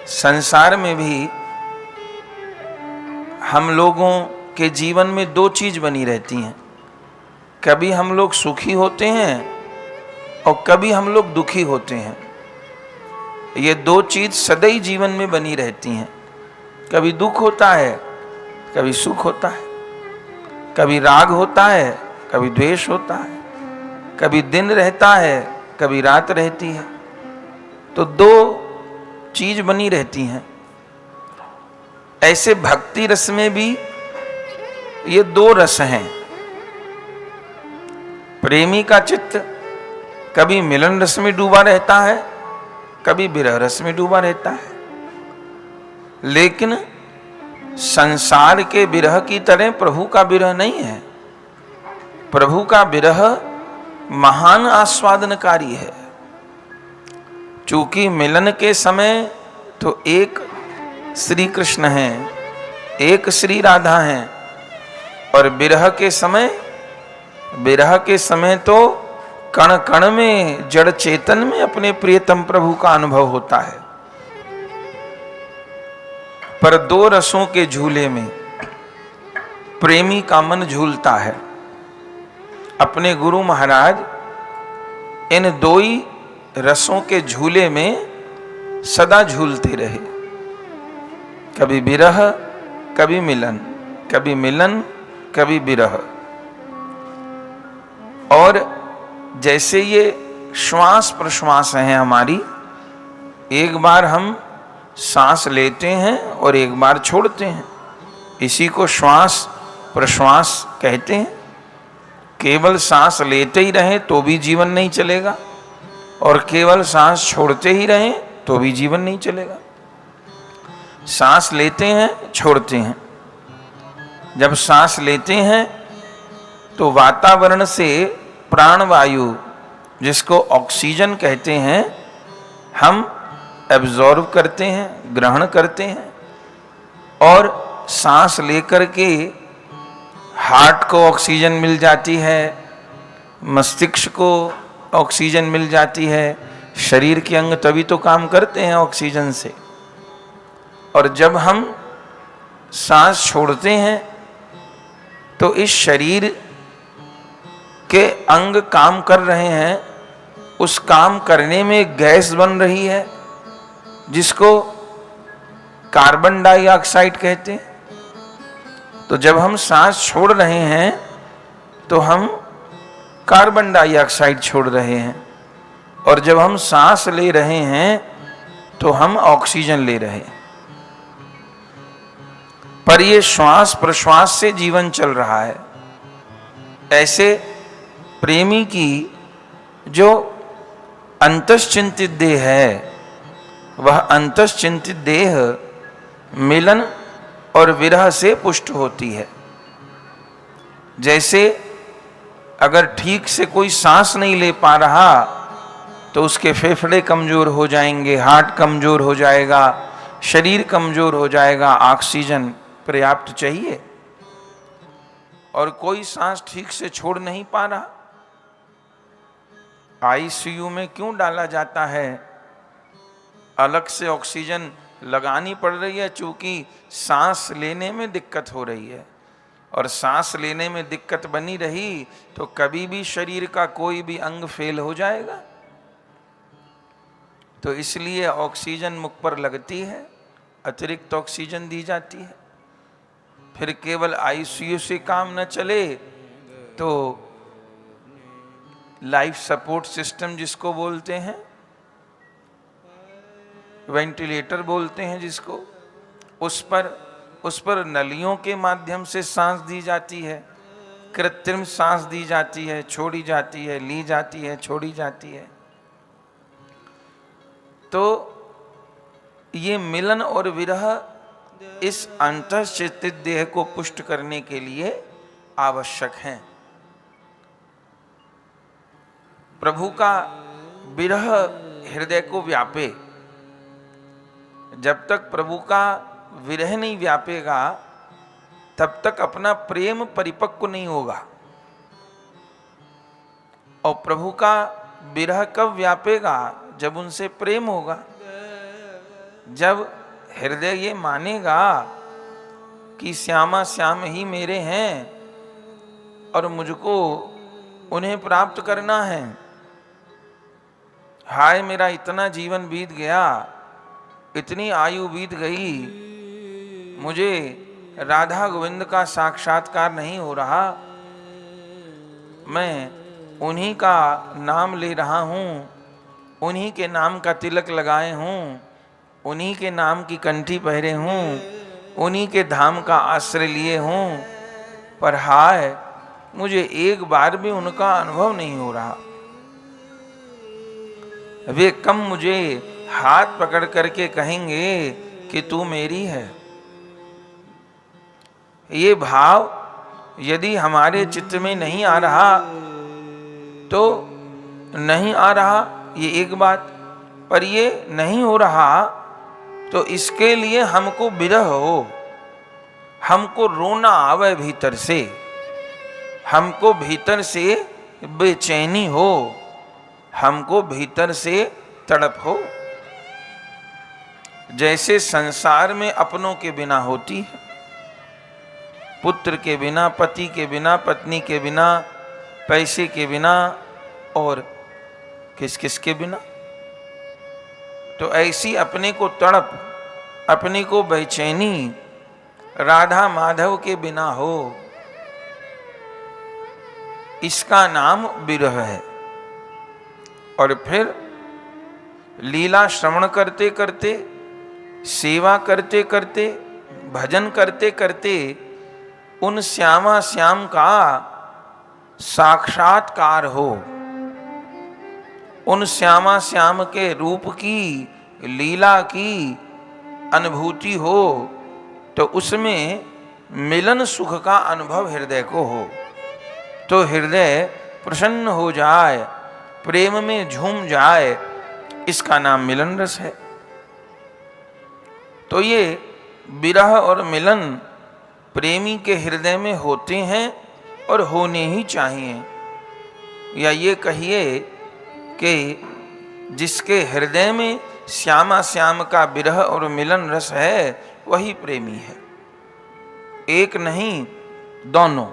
संसार में भी हम लोगों के जीवन में दो चीज बनी रहती हैं। कभी हम लोग सुखी होते हैं और कभी हम लोग दुखी होते हैं। ये दो चीज सदैव जीवन में बनी रहती हैं। कभी दुख होता है, कभी सुख होता है, कभी राग होता है, कभी द्वेष होता है, कभी दिन रहता है, कभी रात रहती है। तो दो चीज बनी रहती हैं। ऐसे भक्ति रस में भी ये दो रस हैं। प्रेमी का चित्त कभी मिलन रस में डूबा रहता है, कभी विरह रस में डूबा रहता है। लेकिन संसार के विरह की तरह प्रभु का विरह नहीं है। प्रभु का विरह महान आस्वादनकारी है। चूंकि मिलन के समय तो एक श्री कृष्ण हैं, एक श्री राधा हैं, और विरह के समय तो कण कण में जड़ चेतन में अपने प्रियतम प्रभु का अनुभव होता है। पर दो रसों के झूले में प्रेमी का मन झूलता है। अपने गुरु महाराज इन दो ही रसों के झूले में सदा झूलते रहे। कभी विरह, कभी मिलन, कभी मिलन, कभी विरह। और जैसे ये श्वास प्रश्वास है हमारी, एक बार हम सांस लेते हैं और एक बार छोड़ते हैं, इसी को श्वास प्रश्वास कहते हैं। केवल सांस लेते ही रहें तो भी जीवन नहीं चलेगा, और केवल सांस छोड़ते ही रहें तो भी जीवन नहीं चलेगा। सांस लेते हैं, छोड़ते हैं। जब सांस लेते हैं तो वातावरण से प्राणवायु, जिसको ऑक्सीजन कहते हैं, हम एब्जॉर्ब करते हैं, ग्रहण करते हैं। और सांस लेकर के हार्ट को ऑक्सीजन मिल जाती है, मस्तिष्क को ऑक्सीजन मिल जाती है। शरीर के अंग तभी तो काम करते हैं ऑक्सीजन से। और जब हम सांस छोड़ते हैं तो इस शरीर के अंग काम कर रहे हैं, उस काम करने में गैस बन रही है जिसको कार्बन डाइऑक्साइड कहते हैं। तो जब हम सांस छोड़ रहे हैं तो हम कार्बन डाइऑक्साइड छोड़ रहे हैं, और जब हम सांस ले रहे हैं तो हम ऑक्सीजन ले रहे हैं। पर ये श्वास प्रश्वास से जीवन चल रहा है। ऐसे प्रेमी की जो अंतश्चिंतित देह है, वह अंतश्चिंतित देह मिलन और विरह से पुष्ट होती है। जैसे अगर ठीक से कोई सांस नहीं ले पा रहा तो उसके फेफड़े कमजोर हो जाएंगे, हार्ट कमजोर हो जाएगा, शरीर कमजोर हो जाएगा, ऑक्सीजन पर्याप्त चाहिए। और कोई सांस ठीक से छोड़ नहीं पा रहा, आईसीयू में क्यों डाला जाता है? अलग से ऑक्सीजन लगानी पड़ रही है, चूंकि सांस लेने में दिक्कत हो रही है। और सांस लेने में दिक्कत बनी रही तो कभी भी शरीर का कोई भी अंग फेल हो जाएगा। तो इसलिए ऑक्सीजन मुख पर लगती है, अतिरिक्त ऑक्सीजन दी जाती है। फिर केवल आईसीयू से काम न चले तो लाइफ सपोर्ट सिस्टम जिसको बोलते हैं, वेंटिलेटर बोलते हैं जिसको, उस पर नलियों के माध्यम से सांस दी जाती है। कृत्रिम सांस दी जाती है, छोड़ी जाती है, ली जाती है, छोड़ी जाती है। तो ये मिलन और विरह इस अंतश्चित्तित देह को पुष्ट करने के लिए आवश्यक हैं। प्रभु का विरह हृदय को व्यापे। जब तक प्रभु का विरह नहीं व्यापेगा तब तक अपना प्रेम परिपक्व नहीं होगा। और प्रभु का विरह कब व्यापेगा? जब उनसे प्रेम होगा। जब हृदय ये मानेगा कि श्यामा श्याम ही मेरे हैं और मुझको उन्हें प्राप्त करना है, हाय मेरा इतना जीवन बीत गया, इतनी आयु बीत गई, मुझे राधा गोविंद का साक्षात्कार नहीं हो रहा, मैं उन्हीं का नाम ले रहा हूँ, उन्हीं के नाम का तिलक लगाए हूँ, उन्हीं के नाम की कंठी पहरे हूँ, उन्हीं के धाम का आश्रय लिए हूँ, पर हाय मुझे एक बार भी उनका अनुभव नहीं हो रहा। वे कम मुझे हाथ पकड़ करके कहेंगे कि तू मेरी है। ये भाव यदि हमारे चित्त में नहीं आ रहा तो नहीं आ रहा, ये एक बात, पर ये नहीं हो रहा तो इसके लिए हमको विरह हो, हमको रोना आवे भीतर से, हमको भीतर से बेचैनी हो, हमको भीतर से तड़प हो। जैसे संसार में अपनों के बिना होती है, पुत्र के बिना, पति के बिना, पत्नी के बिना, पैसे के बिना और किस किस के बिना, तो ऐसी अपने को तड़प, अपने को बेचैनी राधा माधव के बिना हो, इसका नाम विरह है। और फिर लीला श्रवण करते करते, सेवा करते करते, भजन करते करते उन श्यामा श्याम का साक्षात्कार हो, उन श्यामा श्याम के रूप की, लीला की अनुभूति हो, तो उसमें मिलन सुख का अनुभव हृदय को हो, तो हृदय प्रसन्न हो जाए, प्रेम में झूम जाए, इसका नाम मिलन रस है। तो ये विरह और मिलन प्रेमी के हृदय में होते हैं और होने ही चाहिए, या ये कहिए कि जिसके हृदय में श्यामा श्याम का विरह और मिलन रस है वही प्रेमी है। एक नहीं, दोनों।